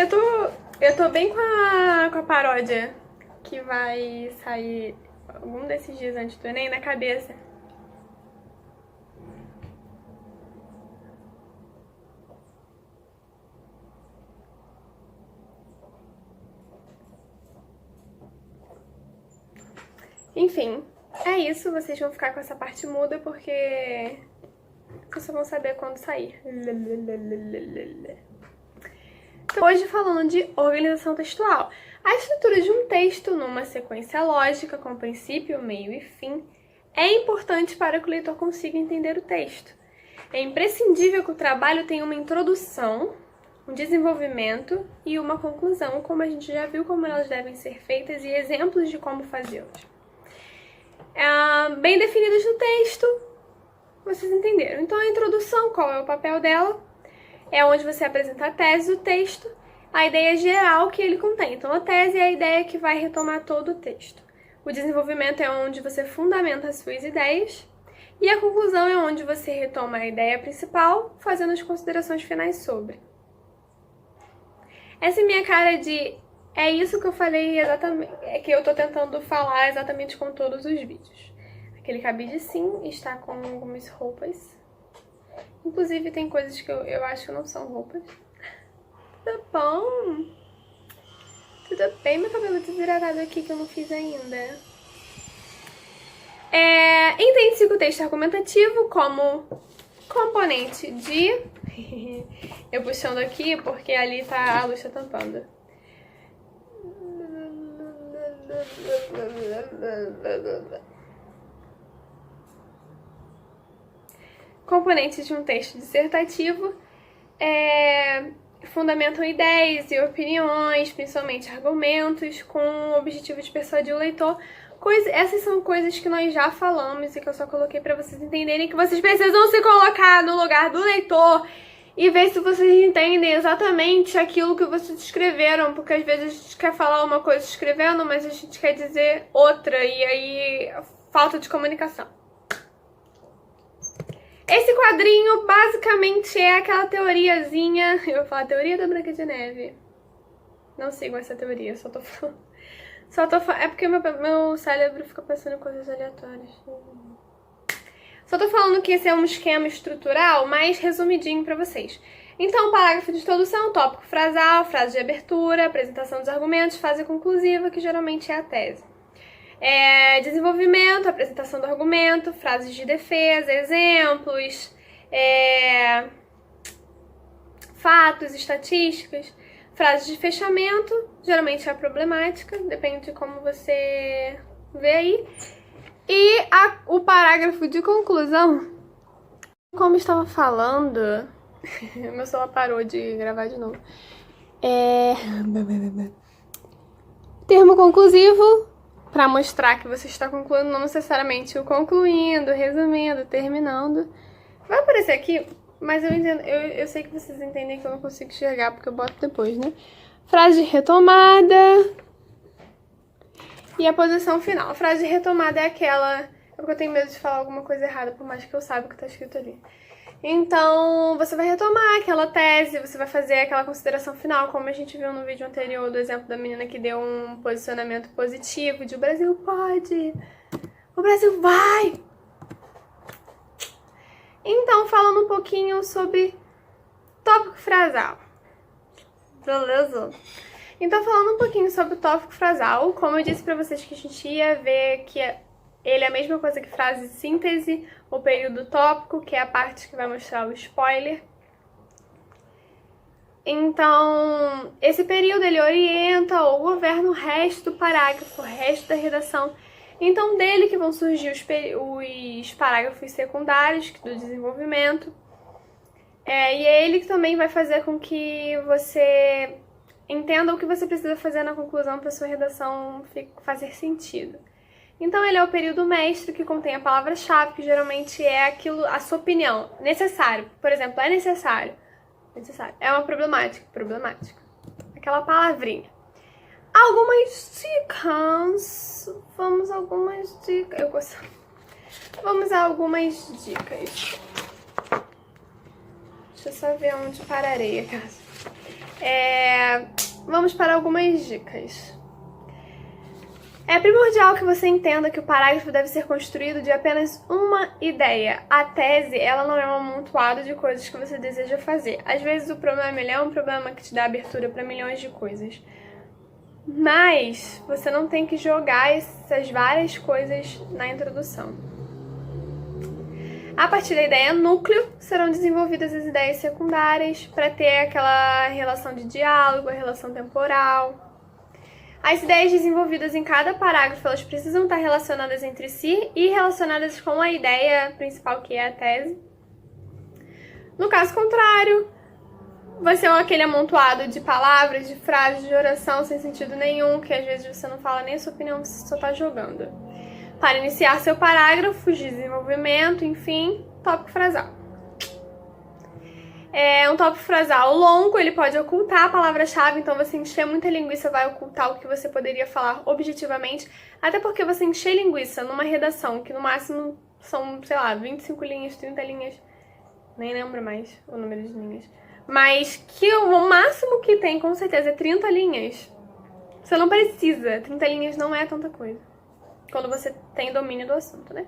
Eu tô bem com a paródia que vai sair algum desses dias antes do Enem na cabeça. Enfim, é isso. Vocês vão ficar com essa parte muda porque vocês só vão saber quando sair. Então, hoje falando de organização textual. A estrutura de um texto numa sequência lógica com princípio, meio e fim é importante para que o leitor consiga entender o texto. É imprescindível que o trabalho tenha uma introdução, um desenvolvimento e uma conclusão, como a gente já viu como elas devem ser feitas e exemplos de como fazê-las. Bem definidas no texto, vocês entenderam. Então a introdução, qual é o papel dela? É onde você apresenta a tese do texto, a ideia geral que ele contém. Então a tese é a ideia que vai retomar todo o texto. O desenvolvimento é onde você fundamenta as suas ideias. E a conclusão é onde você retoma a ideia principal, fazendo as considerações finais sobre. Essa é minha cara de... É isso que eu falei exatamente... É que eu tô tentando falar exatamente com todos os vídeos. Aquele cabide sim está com algumas roupas. Inclusive tem coisas que eu acho que não são roupas. Tudo bom? Tudo bem? Meu cabelo desidratado aqui que eu não fiz ainda. Entende-se o texto argumentativo como componente de... Eu puxando aqui porque ali tá a luz tá tampando. Componentes de um texto dissertativo fundamentam ideias e opiniões, principalmente argumentos, com o objetivo de persuadir o leitor. Essas são coisas que nós já falamos e que eu só coloquei para vocês entenderem que vocês precisam se colocar no lugar do leitor e ver se vocês entendem exatamente aquilo que vocês escreveram, porque às vezes a gente quer falar uma coisa escrevendo, mas a gente quer dizer outra, e aí falta de comunicação. Esse quadrinho basicamente é aquela teoriazinha, eu vou falar teoria da Branca de Neve. Não sigam essa teoria, só tô falando. É porque meu cérebro fica pensando em coisas aleatórias. Só tô falando que esse é um esquema estrutural mais resumidinho pra vocês. Então, parágrafo de introdução, tópico frasal, frase de abertura, apresentação dos argumentos, fase conclusiva, que geralmente é a tese. Desenvolvimento, apresentação do argumento, frases de defesa, exemplos, fatos, estatísticas, frases de fechamento, geralmente é a problemática, depende de como você vê aí. E o parágrafo de conclusão, como estava falando, meu celular parou de gravar de novo. Termo conclusivo, para mostrar que você está concluindo, não necessariamente o concluindo, resumindo, terminando. Vai aparecer aqui, mas eu entendo, eu sei que vocês entendem que eu não consigo enxergar porque eu boto depois, né? Frase de retomada. E a posição final. A frase de retomada é aquela... É porque eu tenho medo de falar alguma coisa errada, por mais que eu saiba o que está escrito ali. Então, você vai retomar aquela tese, você vai fazer aquela consideração final, como a gente viu no vídeo anterior do exemplo da menina que deu um posicionamento positivo de o Brasil pode, o Brasil vai. Então, falando um pouquinho sobre tópico frasal. Beleza? Então, falando um pouquinho sobre o tópico frasal, como eu disse pra vocês que a gente ia ver que ele é a mesma coisa que frase de síntese, o período tópico, que é a parte que vai mostrar o spoiler. Então, esse período ele orienta ou governa o resto do parágrafo, o resto da redação. Então, dele que vão surgir os parágrafos secundários do desenvolvimento. E é ele que também vai fazer com que você entenda o que você precisa fazer na conclusão para sua redação fazer sentido. Então ele é o período mestre que contém a palavra-chave, que geralmente é aquilo, a sua opinião, necessário. Por exemplo, é necessário. Necessário. É uma problemática. Problemática. Aquela palavrinha. Algumas dicas. Vamos a algumas dicas. Eu gosto. Vamos a algumas dicas. Deixa eu só ver onde pararei a casa. Vamos para algumas dicas. É primordial que você entenda que o parágrafo deve ser construído de apenas uma ideia. A tese, ela não é um amontoado de coisas que você deseja fazer. Às vezes o problema é um problema que te dá abertura para milhões de coisas. Mas você não tem que jogar essas várias coisas na introdução. A partir da ideia núcleo, serão desenvolvidas as ideias secundárias para ter aquela relação de diálogo, a relação temporal. As ideias desenvolvidas em cada parágrafo, elas precisam estar relacionadas entre si e relacionadas com a ideia principal, que é a tese. No caso contrário, vai ser aquele amontoado de palavras, de frases, de oração sem sentido nenhum, que às vezes você não fala nem a sua opinião, você só está jogando. Para iniciar seu parágrafo de desenvolvimento, enfim, tópico frasal. Um tópico frasal longo, ele pode ocultar a palavra-chave, então você encher muita linguiça vai ocultar o que você poderia falar objetivamente, até porque você encher linguiça numa redação que no máximo são, sei lá, 25 linhas, 30 linhas, nem lembro mais o número de linhas, mas que o máximo que tem com certeza é 30 linhas. Você não precisa, 30 linhas não é tanta coisa, quando você tem domínio do assunto, né?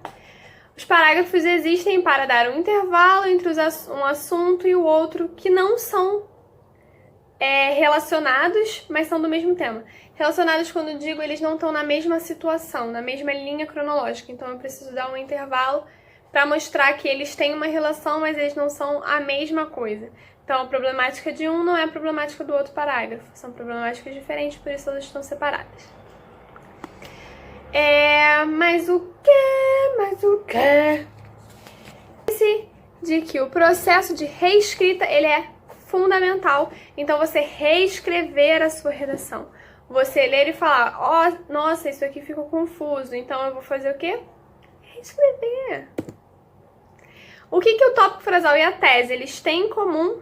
Os parágrafos existem para dar um intervalo entre um assunto e o outro que não são relacionados, mas são do mesmo tema. Relacionados, quando digo, eles não estão na mesma situação, na mesma linha cronológica. Então eu preciso dar um intervalo para mostrar que eles têm uma relação, mas eles não são a mesma coisa. Então a problemática de um não é a problemática do outro parágrafo. São problemáticas diferentes, por isso elas estão separadas. Mas o quê? De que o processo de reescrita, ele é fundamental. Então, você reescrever a sua redação. Você ler e falar, nossa, isso aqui ficou confuso. Então, eu vou fazer o quê? Reescrever. O que o tópico frasal e a tese, eles têm em comum?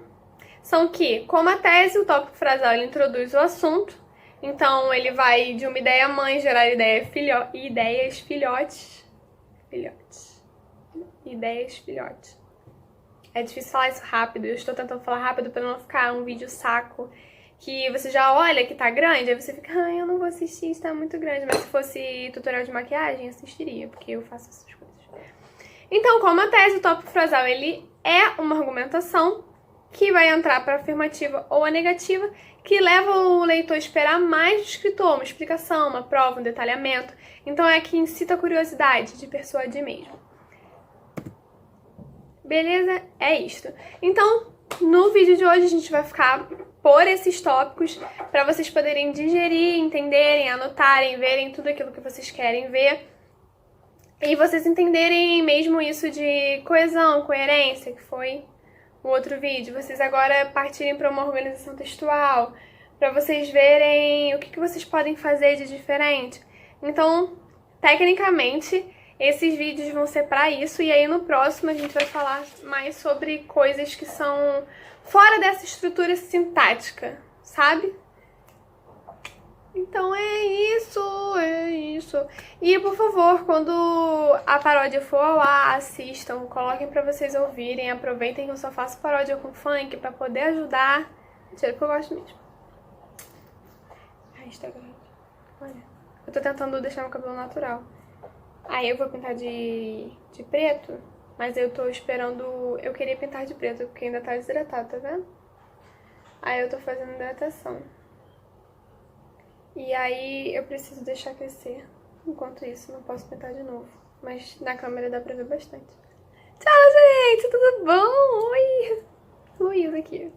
São que, como a tese, o tópico frasal, ele introduz o assunto. Então, ele vai de uma ideia mãe gerar ideias filhotes. Ideias filhotes. É difícil falar isso rápido. Eu estou tentando falar rápido para não ficar um vídeo saco que você já olha que tá grande, aí você fica, eu não vou assistir, isso tá muito grande. Mas se fosse tutorial de maquiagem, assistiria, porque eu faço essas coisas. Então, como a tese, o tópico frasal, ele é uma argumentação que vai entrar para afirmativa ou a negativa, que leva o leitor a esperar mais do escritor, uma explicação, uma prova, um detalhamento. Então é que incita a curiosidade, de persuadir mesmo. Beleza? É isto. Então, no vídeo de hoje a gente vai ficar por esses tópicos para vocês poderem digerir, entenderem, anotarem, verem tudo aquilo que vocês querem ver. E vocês entenderem mesmo isso de coesão, coerência, que foi o outro vídeo. Vocês agora partirem para uma organização textual, para vocês verem o que vocês podem fazer de diferente. Então, tecnicamente, esses vídeos vão ser para isso, e aí no próximo a gente vai falar mais sobre coisas que são fora dessa estrutura sintática, sabe? Então é isso. E por favor, quando a paródia for ao ar, assistam, coloquem pra vocês ouvirem, aproveitem que eu só faço paródia com funk pra poder ajudar. Mentira, que eu gosto mesmo. Ai, está grande. Olha, eu tô tentando deixar meu cabelo natural. Aí eu vou pintar de preto, mas eu tô esperando... Eu queria pintar de preto, porque ainda tá desidratado, tá vendo? Aí eu tô fazendo hidratação. E aí eu preciso deixar crescer. Enquanto isso, não posso pintar de novo. Mas na câmera dá pra ver bastante. Tchau, gente! Tudo bom? Oi! Luísa aqui.